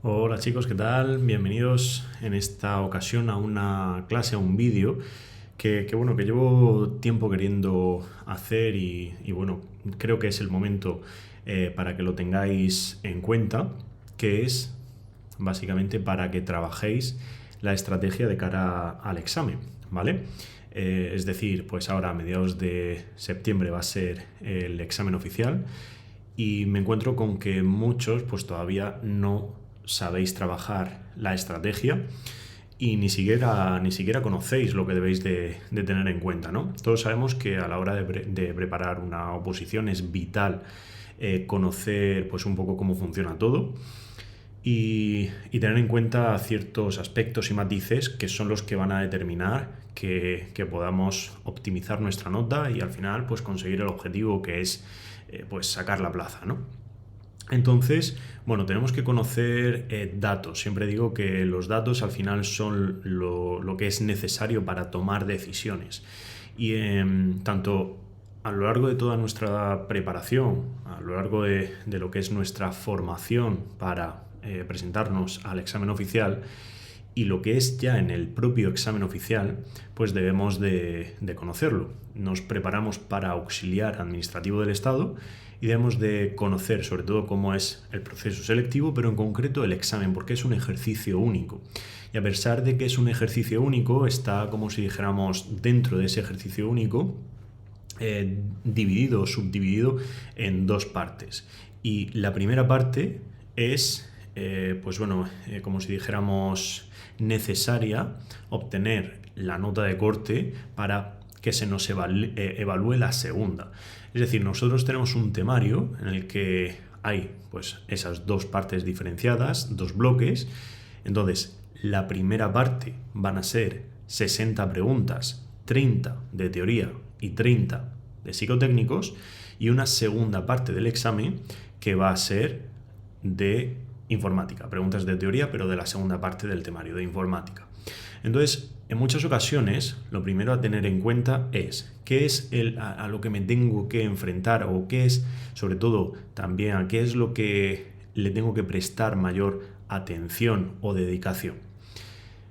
Hola chicos, ¿qué tal? Bienvenidos en esta ocasión a una clase, a un vídeo que llevo tiempo queriendo hacer y bueno, creo que es el momento para que lo tengáis en cuenta, que es básicamente para que trabajéis la estrategia de cara al examen, ¿vale? Es decir, pues ahora a mediados de septiembre va a ser el examen oficial y me encuentro con que muchos pues todavía no sabéis trabajar la estrategia y ni siquiera conocéis lo que debéis de tener en cuenta, ¿no? Todos sabemos que a la hora de preparar una oposición es vital conocer pues un poco cómo funciona todo y tener en cuenta ciertos aspectos y matices que son los que van a determinar que podamos optimizar nuestra nota y al final pues conseguir el objetivo que es pues sacar la plaza, ¿no? Entonces, bueno, tenemos que conocer datos. Siempre digo que los datos al final son lo que es necesario para tomar decisiones. Y tanto a lo largo de toda nuestra preparación, a lo largo de lo que es nuestra formación para presentarnos al examen oficial, y lo que es ya en el propio examen oficial, pues debemos de conocerlo. Nos preparamos para auxiliar administrativo del Estado y debemos de conocer sobre todo cómo es el proceso selectivo, pero en concreto el examen, porque es un ejercicio único. Y a pesar de que es un ejercicio único, está como si dijéramos dentro de ese ejercicio único, dividido o subdividido en dos partes. Y la primera parte es, pues bueno, como si dijéramos, necesaria obtener la nota de corte para que se nos evalúe la segunda. Es decir, nosotros tenemos un temario en el que hay pues esas dos partes diferenciadas, dos bloques. Entonces, la primera parte van a ser 60 preguntas, 30 de teoría y 30 de psicotécnicos, y una segunda parte del examen que va a ser de informática, preguntas de teoría, pero de la segunda parte del temario de informática. Entonces, en muchas ocasiones, lo primero a tener en cuenta es qué es a lo que me tengo que enfrentar, o qué es, sobre todo, también a qué es lo que le tengo que prestar mayor atención o dedicación.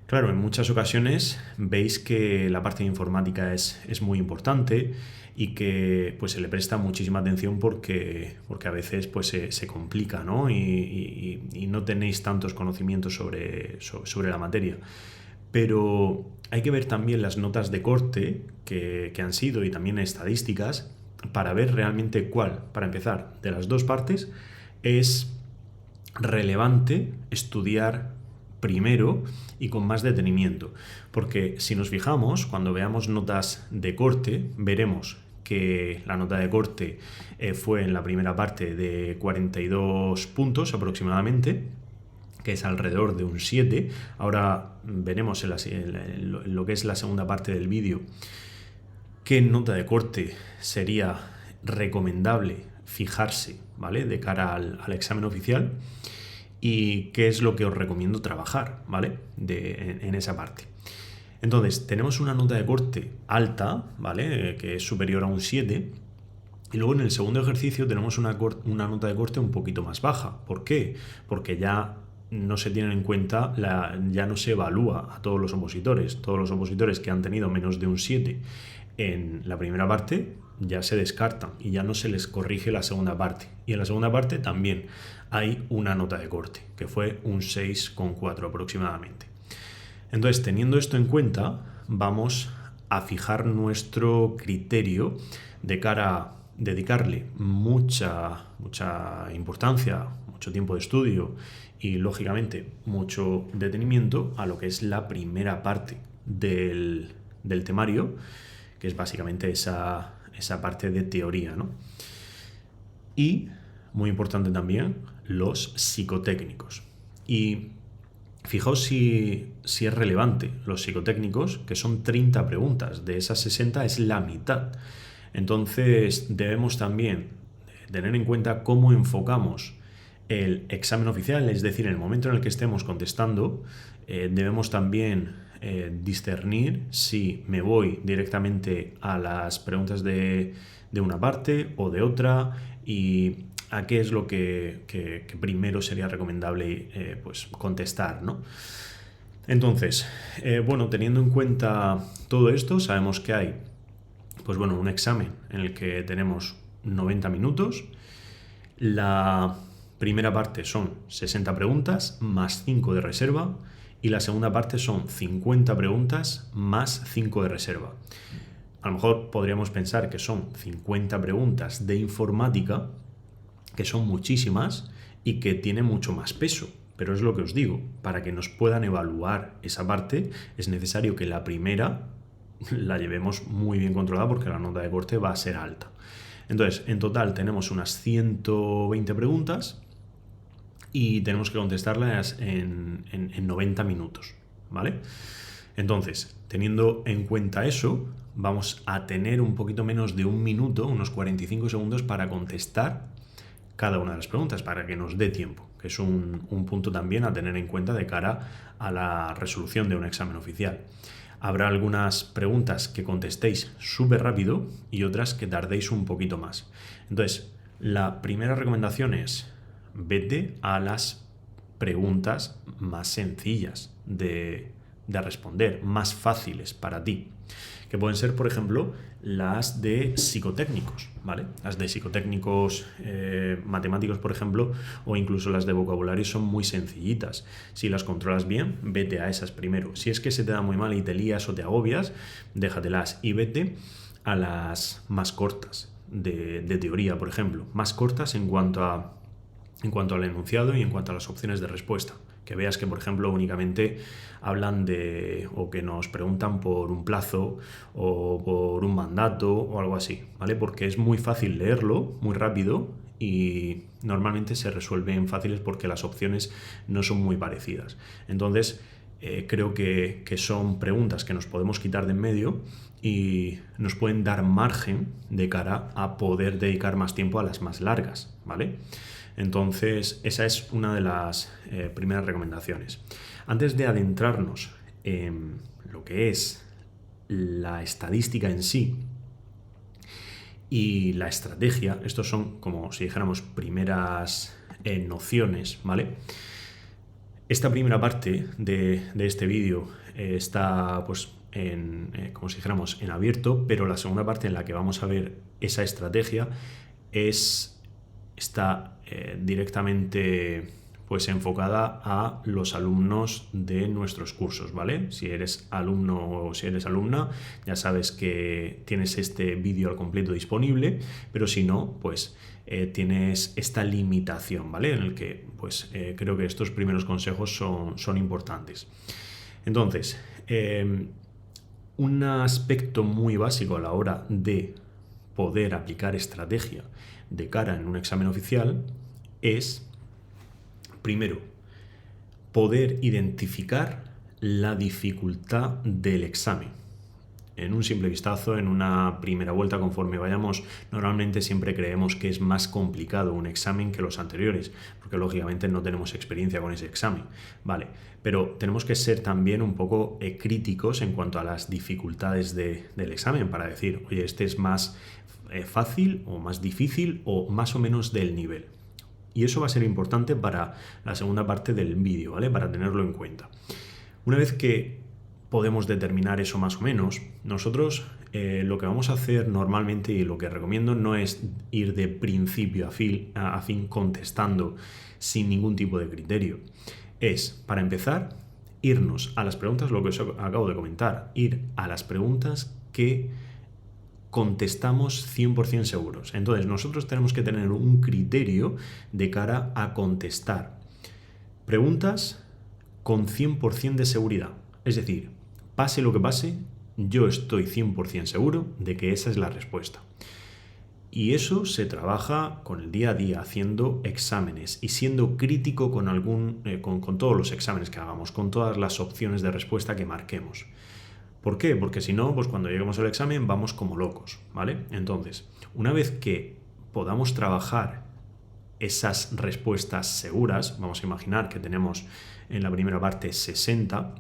Claro, en muchas ocasiones veis que la parte de informática es muy importante y que pues, se le presta muchísima atención porque a veces pues, se complica, ¿no? Y no tenéis tantos conocimientos sobre la materia. Pero hay que ver también las notas de corte que han sido y también estadísticas para ver realmente cuál, para empezar, de las dos partes es relevante estudiar primero y con más detenimiento. Porque si nos fijamos, cuando veamos notas de corte, veremos que la nota de corte fue en la primera parte de 42 puntos aproximadamente, que es alrededor de un 7. Ahora veremos en lo que es la segunda parte del vídeo qué nota de corte sería recomendable fijarse, ¿vale? De cara al examen oficial, y qué es lo que os recomiendo trabajar, ¿vale? En esa parte. Entonces, tenemos una nota de corte alta, ¿vale? Que es superior a un 7. Y luego en el segundo ejercicio tenemos una nota de corte un poquito más baja. ¿Por qué? Porque ya no se tienen en cuenta, ya no se evalúa a todos los opositores. Todos los opositores que han tenido menos de un 7 en la primera parte ya se descartan y ya no se les corrige la segunda parte. Y en la segunda parte también hay una nota de corte, que fue un 6,4 aproximadamente. Entonces, teniendo esto en cuenta, vamos a fijar nuestro criterio de cara a dedicarle mucha importancia, mucho tiempo de estudio y, lógicamente, mucho detenimiento a lo que es la primera parte del temario, que es básicamente esa parte de teoría, ¿no? Y, muy importante también, los psicotécnicos. Y fijaos si es relevante los psicotécnicos, que son 30 preguntas. De esas 60 es la mitad. Entonces debemos también tener en cuenta cómo enfocamos el examen oficial, es decir, en el momento en el que estemos contestando, debemos también discernir si me voy directamente a las preguntas de una parte o de otra, y a qué es lo que primero sería recomendable pues contestar, ¿no? Entonces, bueno, teniendo en cuenta todo esto, sabemos que hay pues bueno, un examen en el que tenemos 90 minutos. La primera parte son 60 preguntas más 5 de reserva y la segunda parte son 50 preguntas más 5 de reserva. A lo mejor podríamos pensar que son 50 preguntas de informática, que son muchísimas y que tienen mucho más peso. Pero es lo que os digo, para que nos puedan evaluar esa parte es necesario que la primera la llevemos muy bien controlada porque la nota de corte va a ser alta. Entonces, en total tenemos unas 120 preguntas y tenemos que contestarlas en 90 minutos, ¿vale? Entonces, teniendo en cuenta eso, vamos a tener un poquito menos de un minuto, unos 45 segundos para contestar cada una de las preguntas, para que nos dé tiempo, que es un punto también a tener en cuenta de cara a la resolución de un examen oficial. Habrá algunas preguntas que contestéis súper rápido y otras que tardéis un poquito más. Entonces, la primera recomendación es vete a las preguntas más sencillas de responder, más fáciles para ti, que pueden ser, por ejemplo, las de psicotécnicos, ¿vale? Las de psicotécnicos matemáticos, por ejemplo, o incluso las de vocabulario son muy sencillitas. Si las controlas bien, vete a esas primero. Si es que se te da muy mal y te lías o te agobias, déjatelas y vete a las más cortas de teoría, por ejemplo. Más cortas en cuanto al enunciado y en cuanto a las opciones de respuesta. Que veas que, por ejemplo, únicamente hablan o que nos preguntan por un plazo o por un mandato o algo así, ¿vale? Porque es muy fácil leerlo, muy rápido y normalmente se resuelven fáciles porque las opciones no son muy parecidas. Entonces, creo que son preguntas que nos podemos quitar de en medio y nos pueden dar margen de cara a poder dedicar más tiempo a las más largas, ¿vale? Entonces, esa es una de las primeras recomendaciones. Antes de adentrarnos en lo que es la estadística en sí y la estrategia, estos son como si dijéramos primeras nociones, ¿vale? Esta primera parte de este vídeo está pues como si dijéramos en abierto, pero la segunda parte en la que vamos a ver esa estrategia está directamente pues enfocada a los alumnos de nuestros cursos, ¿vale? Si eres alumno o si eres alumna, ya sabes que tienes este vídeo al completo disponible, pero si no, pues tienes esta limitación, ¿vale? En el que pues creo que estos primeros consejos son importantes. Entonces, un aspecto muy básico a la hora de poder aplicar estrategia de cara en un examen oficial es, primero, poder identificar la dificultad del examen. En un simple vistazo, en una primera vuelta, conforme vayamos, normalmente siempre creemos que es más complicado un examen que los anteriores, porque lógicamente no tenemos experiencia con ese examen, ¿vale? Pero tenemos que ser también un poco críticos en cuanto a las dificultades del examen para decir, oye, este es más fácil o más difícil o más o menos del nivel. Y eso va a ser importante para la segunda parte del vídeo, ¿vale? Para tenerlo en cuenta. Una vez que podemos determinar eso más o menos, nosotros lo que vamos a hacer normalmente y lo que recomiendo no es ir de principio a fin contestando sin ningún tipo de criterio. Es, para empezar, irnos a las preguntas, lo que os acabo de comentar, ir a las preguntas que contestamos 100% seguros. Entonces nosotros tenemos que tener un criterio de cara a contestar preguntas con 100% de seguridad. Es decir, pase lo que pase, yo estoy 100% seguro de que esa es la respuesta. Y eso se trabaja con el día a día, haciendo exámenes y siendo crítico con todos los exámenes que hagamos, con todas las opciones de respuesta que marquemos. ¿Por qué? Porque si no, pues cuando lleguemos al examen vamos como locos, ¿vale? Entonces, una vez que podamos trabajar esas respuestas seguras, vamos a imaginar que tenemos en la primera parte 60,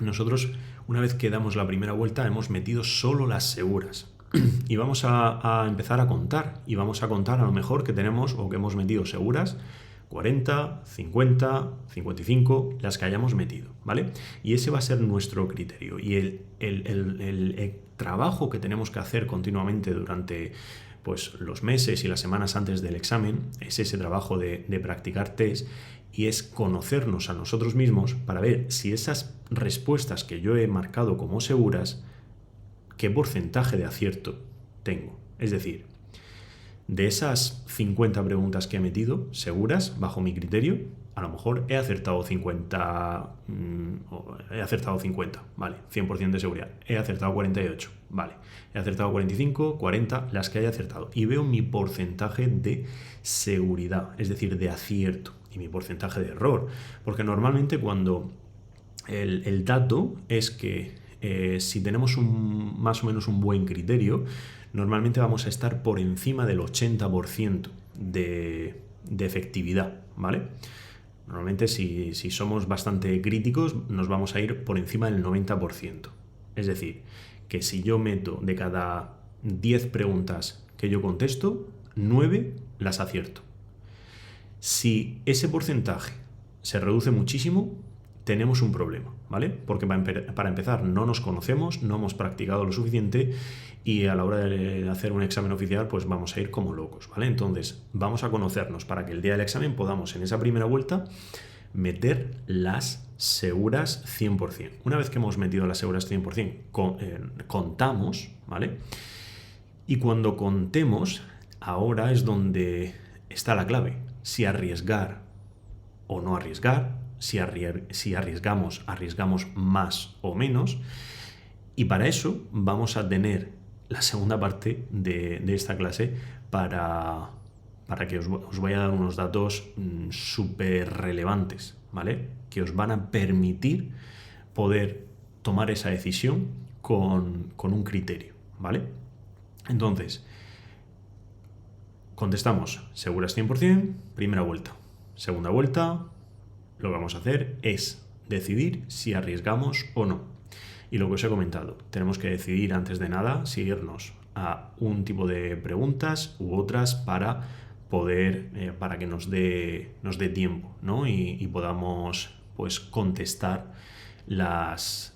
nosotros, una vez que damos la primera vuelta, hemos metido solo las seguras. y vamos a empezar a contar. Y vamos a contar a lo mejor que tenemos o que hemos metido seguras 40, 50, 55, las que hayamos metido, ¿vale? Y ese va a ser nuestro criterio. Y el trabajo que tenemos que hacer continuamente durante pues, los meses y las semanas antes del examen es ese trabajo de practicar test y es conocernos a nosotros mismos para ver si esas respuestas que yo he marcado como seguras, qué porcentaje de acierto tengo. Es decir, de esas 50 preguntas que he metido, seguras, bajo mi criterio, a lo mejor he acertado 50, vale, 100% de seguridad. He acertado 48, vale. He acertado 45, 40, las que haya acertado. Y veo mi porcentaje de seguridad, es decir, de acierto, y mi porcentaje de error. Porque normalmente cuando el dato es que si tenemos más o menos un buen criterio, normalmente vamos a estar por encima del 80% de efectividad, ¿vale? Normalmente si somos bastante críticos nos vamos a ir por encima del 90%. Es decir, que si yo meto de cada 10 preguntas que yo contesto, 9 las acierto. Si ese porcentaje se reduce muchísimo, tenemos un problema, ¿vale? Porque para empezar no nos conocemos, no hemos practicado lo suficiente y a la hora de hacer un examen oficial pues vamos a ir como locos, ¿vale? Entonces vamos a conocernos para que el día del examen podamos en esa primera vuelta meter las seguras 100%. Una vez que hemos metido las seguras 100%, contamos, ¿vale? Y cuando contemos, ahora es donde está la clave. Si arriesgar o no arriesgar, si arriesgamos más o menos. Y para eso vamos a tener la segunda parte de esta clase para que os voy a dar unos datos súper relevantes, ¿vale? Que os van a permitir poder tomar esa decisión con un criterio, ¿vale? Entonces, contestamos seguras 100%, primera vuelta. Segunda vuelta, lo que vamos a hacer es decidir si arriesgamos o no. Y lo que os he comentado, tenemos que decidir antes de nada si irnos a un tipo de preguntas u otras para poder, para que nos dé tiempo, ¿no? Y podamos pues contestar las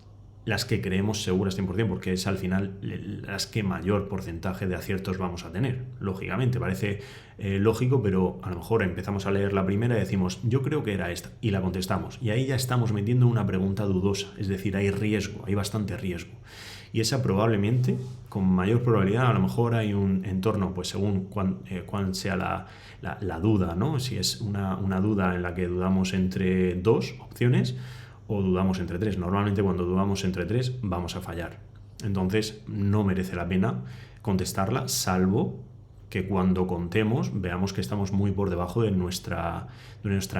que creemos seguras 100%, porque es al final las que mayor porcentaje de aciertos vamos a tener. Lógicamente, parece lógico, pero a lo mejor empezamos a leer la primera y decimos, yo creo que era esta, y la contestamos. Y ahí ya estamos metiendo una pregunta dudosa, es decir, hay riesgo, hay bastante riesgo. Y esa probablemente, con mayor probabilidad, a lo mejor hay un entorno, pues según cuán sea la duda, ¿no? Si es una duda en la que dudamos entre dos opciones, o dudamos entre tres. Normalmente cuando dudamos entre tres vamos a fallar. Entonces no merece la pena contestarla, salvo que cuando contemos veamos que estamos muy por debajo de nuestra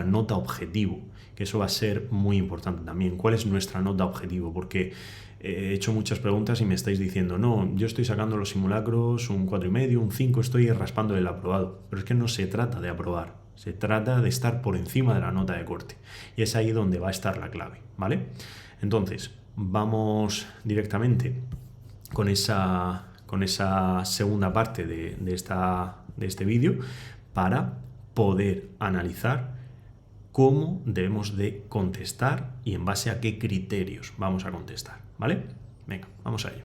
nota objetivo, que eso va a ser muy importante también. ¿Cuál es nuestra nota objetivo? Porque he hecho muchas preguntas y me estáis diciendo, no, yo estoy sacando los simulacros un 4,5, un 5, estoy raspando el aprobado. Pero es que no se trata de aprobar. Se trata de estar por encima de la nota de corte. Y es ahí donde va a estar la clave, ¿vale? Entonces, vamos directamente con esa segunda parte de este vídeo para poder analizar cómo debemos de contestar y en base a qué criterios vamos a contestar, ¿vale? Venga, vamos a ello.